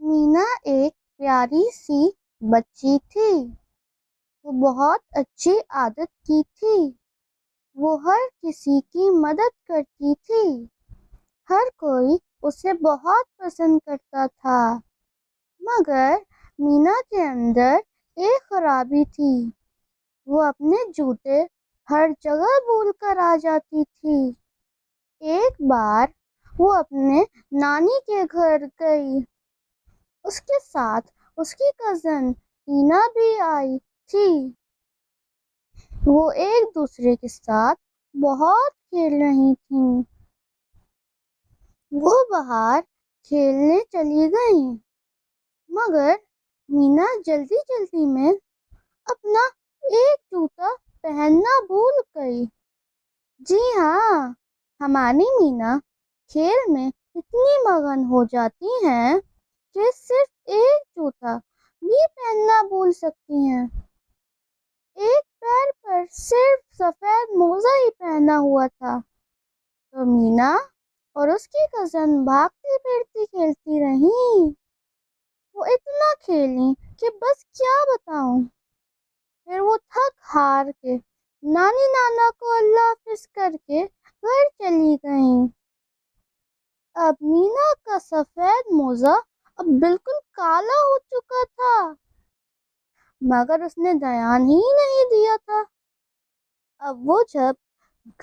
مینا ایک پیاری سی بچی تھی۔ وہ بہت اچھی عادت کی تھی۔ وہ ہر کسی کی مدد کرتی تھی۔ ہر کوئی اسے بہت پسند کرتا تھا۔ مگر مینا کے اندر ایک خرابی تھی۔ وہ اپنے جوتے ہر جگہ بھول کر آ جاتی تھی۔ ایک بار وہ اپنے نانی کے گھر گئی۔ اس کے ساتھ اس کی کزن ٹینا بھی آئی تھی۔ وہ ایک دوسرے کے ساتھ بہت کھیل رہی تھیں۔ وہ باہر کھیلنے چلی گئیں، مگر مینا جلدی جلدی میں اپنا ایک جوتا پہننا بھول گئی۔ جی ہاں، ہماری مینا کھیل میں اتنی مگن ہو جاتی ہیں کہ صرف ایک جوتا بھی پہننا بھول سکتی ہیں۔ ایک پیر پر صرف سفید موزہ ہی پہنا ہوا تھا، تو مینا اور اس کی کزن بھاگتی پھرتی کھیلتی رہیں۔ وہ اتنا کھیلیں کہ بس کیا بتاؤں۔ پھر وہ تھک ہار کے نانی نانا کو اللہ حافظ کر کے گھر چلی گئیں۔ اب مینا کا سفید موزہ اب بالکل کالا ہو چکا تھا، مگر اس نے دھیان ہی نہیں دیا تھا۔ اب وہ جب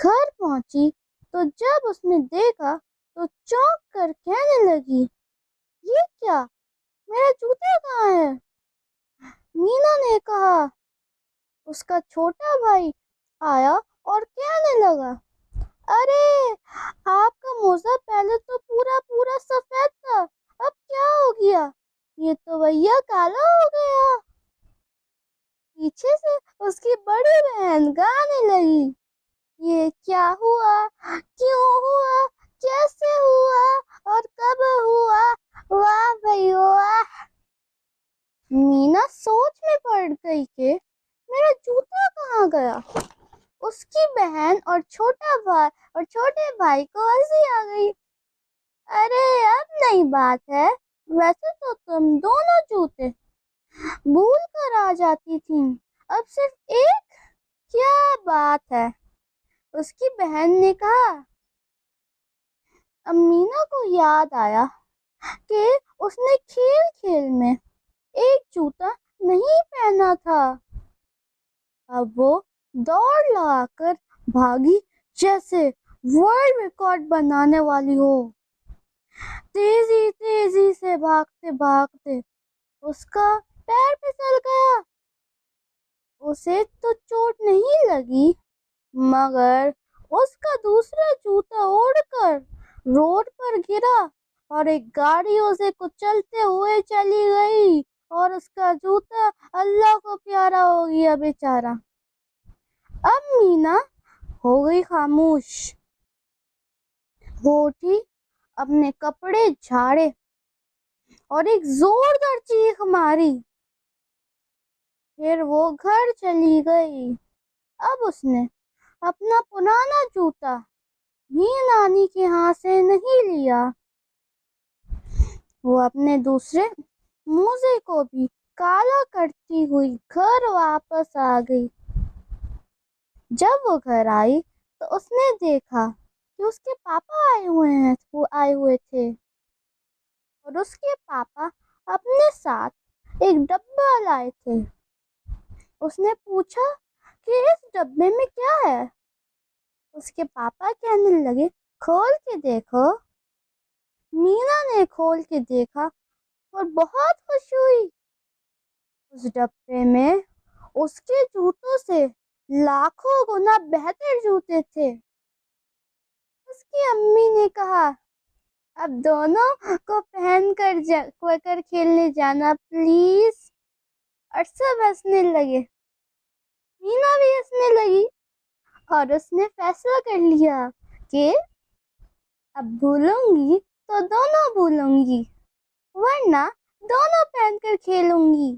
گھر پہنچی تو جب اس نے دیکھا تو چونک کر کہنے لگی، یہ کیا، میرا جوتا کہاں ہے؟ مینا نے کہا۔ اس کا چھوٹا بھائی آیا اور کہنے لگا، ارے آپ کا موزہ پہلے تو پورا سفید تھا، اب کیا ہو گیا؟ یہ تو بھیا کالا ہو گیا۔ پیچھے سے اس کی بڑی بہن گانے لگی، یہ کیا ہوا، کیوں ہوا، کیسے ہوا اور کب ہوا، واہ بھائی واہ۔ مینا سوچ میں پڑ گئی کہ میرا جوتا کہاں گیا۔ اس کی بہن اور چھوٹے بھائی کو ہنسی آ گئی۔ ارے اب نئی بات ہے، ویسے تو تم دونوں جوتے بھول کر آ جاتی تھیں، اب صرف ایک، کیا بات ہے؟ اس کی بہن نے کہا۔ اب مینا کو یاد آیا کہ اس نے کھیل میں ایک جوتا نہیں پہنا تھا۔ اب وہ دوڑ لگا کر بھاگی جیسے ورلڈ ریکارڈ بنانے والی ہو۔ تیزی سے بھاگتے اس کا پیر پھسل گیا۔ اسے تو چوٹ نہیں لگی، مگر اس کا دوسرا جوتا اڑ کر روڈ پر گرا اور ایک گاڑی اسے کچلتے ہوئے چلی گئی اور اس کا جوتا اللہ کو پیارا ہو گیا بیچارہ۔ اب مینا ہو گئی خاموش۔ وہ اٹھی، اپنے کپڑے جھاڑے اور ایک زوردار چیخ ماری۔ پھر وہ گھر چلی گئی۔ اب اس نے اپنا پرانا جوتا بھی نانی کے ہاتھ سے نہیں لیا۔ وہ اپنے دوسرے موزے کو بھی کالا کرتی ہوئی گھر واپس آ گئی۔ جب وہ گھر آئی تو اس نے دیکھا کہ اس کے پاپا آئے ہوئے تھے اور اس کے پاپا اپنے ساتھ ایک ڈبہ لائے تھے۔ اس نے پوچھا کہ اس ڈبے میں کیا ہے؟ اس کے پاپا کہنے لگے، کھول کے دیکھو۔ مینا نے کھول کے دیکھا اور بہت خوش ہوئی۔ اس ڈبے میں اس کے جوتوں سے لاکھوں گنا بہتر جوتے تھے۔ اس کی امی نے کہا، اب دونوں کو پہن کر کھیلنے جانا پلیز۔ اور سب ہنسنے لگے۔ مینا بھی ہنسنے لگی اور اس نے فیصلہ کر لیا کہ اب بھولوں گی تو دونوں بھولوں گی، ورنہ دونوں پہن کر کھیلوں گی۔